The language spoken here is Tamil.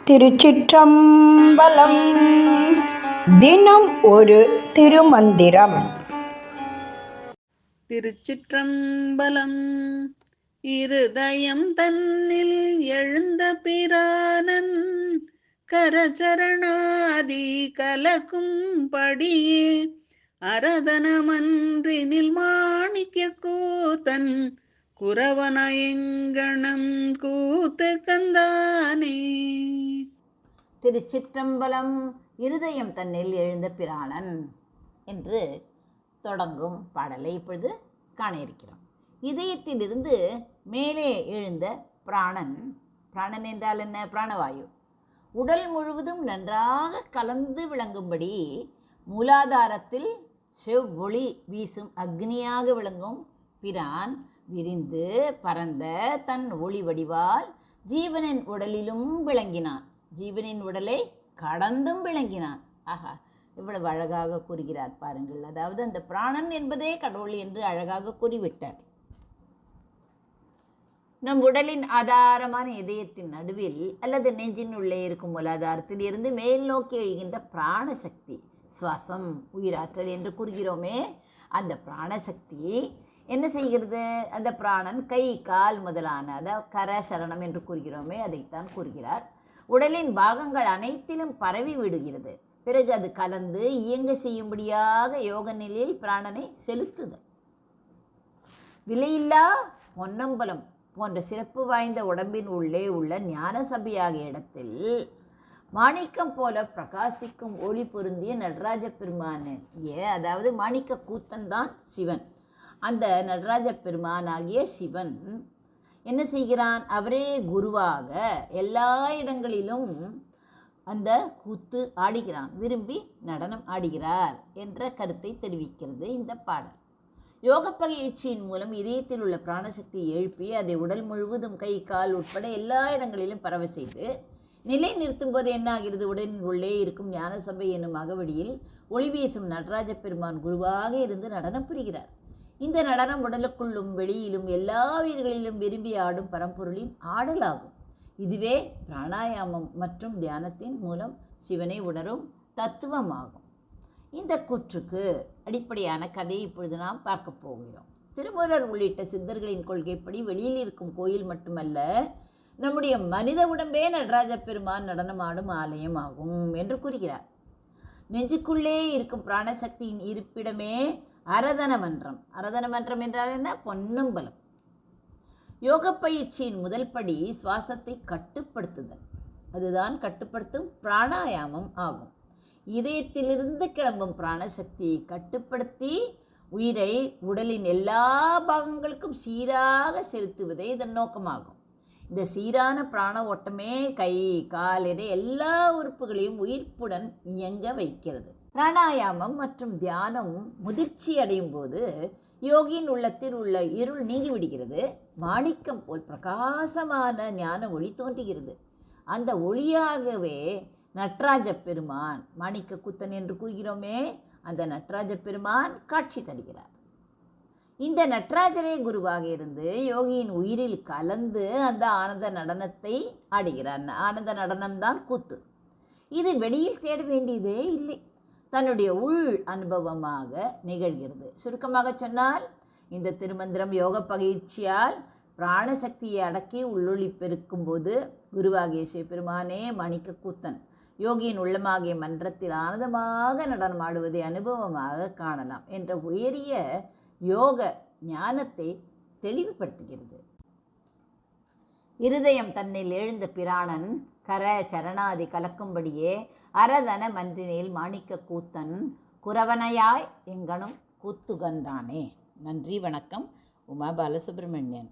திருச்சிற்றம்பலம். தினம் ஒரு திருமந்திரம். திருச்சிற்றம்பலம். இருதயம் தன்னில் எழுந்த பிரானன் கரச்சரணாதி கலக்கும் படியே அரதனமன்றினில் மாணிக்க கூத்தன் குரவனயங்கணம் கூத்து கந்தானே. திருச்சிற்றம்பலம். இருதயம் தன்னில் எழுந்த பிராணன் என்று தொடங்கும் பாடலை இப்பொழுது காண இருக்கிறோம். இதயத்திலிருந்து மேலே எழுந்த பிராணன். பிராணன் என்றால் என்ன? பிராணவாயு. உடல் முழுவதும் நன்றாக கலந்து விளங்கும்படி மூலாதாரத்தில் செவ்வொளி வீசும் அக்னியாக விளங்கும் பிரான் விரிந்து பரந்த தன் ஒளி வடிவால் ஜீவனின் உடலிலும் விளங்கினான். ஜீவனின் உடலை கடந்தும் விளங்கினான். ஆஹா, இவ்வளவு அழகாக கூறுகிறார் பாருங்கள். அதாவது அந்த பிராணன் என்பதே கடவுள் என்று அழகாக கூறிவிட்டார். நம் உடலின் ஆதாரமான இதயத்தின் நடுவில் அல்லது நெஞ்சின் உள்ளே இருக்கும் மூலாதாரத்தில் இருந்து மேல் நோக்கி எழுகின்ற பிராணசக்தி, சுவாசம், உயிராற்றல் என்று கூறுகிறோமே, அந்த பிராணசக்தி என்ன செய்கிறது? அந்த பிராணன் கை கால் முதலான, அதாவது கர சரணம் என்று கூறுகிறோமே, அதைத்தான் கூறுகிறார். உடலின் பாகங்கள் அனைத்திலும் பரவி விடுகிறது. பிறகு அது கலந்து இயங்க செய்யும்படியாக யோக நிலையில் பிராணனை செலுத்துதல். விலையில்லா பொன்னம்பலம் போன்ற சிறப்பு வாய்ந்த உடம்பின் உள்ளே உள்ள ஞான சபையாகிய இடத்தில் மாணிக்கம் போல பிரகாசிக்கும் ஒளி பொருந்திய நடராஜ பெருமான், அதாவது மாணிக்க கூத்தன் தான் சிவன். அந்த நடராஜ பெருமானாகிய சிவன் என்ன செய்கிறான்? அவரே குருவாக எல்லா இடங்களிலும் அந்த கூத்து ஆடுகிறான், விரும்பி நடனம் ஆடுகிறார் என்ற கருத்தை தெரிவிக்கிறது இந்த பாடல். யோக பயிற்சியின் மூலம் இதயத்தில் உள்ள பிராணசக்தியை எழுப்பி அதை உடல் முழுவதும் கை கால் உட்பட எல்லா இடங்களிலும் பரவ செய்து நிலை நிறுத்தும் போது என்ன ஆகிறது? உடலின் உள்ளே இருக்கும் ஞான சபை என்னும் அகவடியில் ஒளி வீசும் நடராஜ பெருமான் குருவாக இருந்து நடனம் புரிகிறார். இந்த நடனம் உடலுக்குள்ளும் வெளியிலும் எல்லா உயிர்களிலும் விரும்பி ஆடும் பரம்பொருளின் ஆடலாகும். இதுவே பிராணாயாமம் மற்றும் தியானத்தின் மூலம் சிவனை உணரும் தத்துவமாகும். இந்த கூற்றுக்கு அடிப்படையான கதையை இப்பொழுது நாம் பார்க்க போகிறோம். திருமூலர் உள்ளிட்ட சித்தர்களின் கொள்கைப்படி வெளியில் இருக்கும் கோயில் மட்டுமல்ல, நம்முடைய மனித உடம்பே நடராஜ பெருமான் நடனமாடும் ஆலயம் ஆகும் என்று கூறுகிறார். நெஞ்சுக்குள்ளே இருக்கும் பிராணசக்தியின் இருப்பிடமே அரதன மன்றம். அரதன மன்றம் என்றால் என்ன? பொன்னம்பலம். யோக பயிற்சியின் முதல் படி சுவாசத்தை கட்டுப்படுத்துதல். அதுதான் கட்டுப்படுத்தும் பிராணாயாமம் ஆகும். இதயத்திலிருந்து கிளம்பும் பிராணசக்தியை கட்டுப்படுத்தி உயிரை உடலின் எல்லா பாகங்களுக்கும் சீராக செலுத்துவதே இதன் நோக்கமாகும். இந்த சீரான பிராண ஓட்டமே கை கால் என எல்லா உறுப்புகளையும் உயிர்ப்புடன் இயங்க வைக்கிறது. பிராணாயாமம் மற்றும் தியானம் முதிர்ச்சி அடையும் போது யோகியின் உள்ளத்தில் உள்ள இருள் நீங்கிவிடுகிறது. மாணிக்கம் போல் பிரகாசமான ஞான ஒளி தோன்றுகிறது. அந்த ஒளியாகவே நடராஜ பெருமான், மாணிக்க கூத்தன் என்று கூறுகிறோமே, அந்த நடராஜ பெருமான் காட்சி தருகிறார். இந்த நடராஜரே குருவாக இருந்து யோகியின் உயிரில் கலந்து அந்த ஆனந்த நடனத்தை ஆடுகிறார். ஆனந்த நடனம்தான் கூத்து. இது வெளியில் தேட வேண்டியதே இல்லை, தன்னுடைய உள் அனுபவமாக நிகழ்கிறது. சுருக்கமாக சொன்னால், இந்த திருமந்திரம் யோக பயிற்சியால் பிராணசக்தியை அடக்கி உள்ளொளி பெருக்கும் போது குருவாகிய சிவபெருமானே மாணிக்க கூத்தன் யோகியின் உள்ளமாகிய மன்றத்தில் ஆனந்தமாக நடனம் ஆடுவதை அனுபவமாக காணலாம் என்ற உயரிய யோக ஞானத்தை தெளிவுபடுத்துகிறது. இருதயம் தன்னில் எழுந்த பிராணன் கர சரணாதி கலக்கும்படியே அரதன மன்றினில் மாணிக்க கூத்தன் குரவனையாய் எங்கனும் கூத்துகந்தானே. நன்றி, வணக்கம். உமா பாலசுப்ரமணியன்.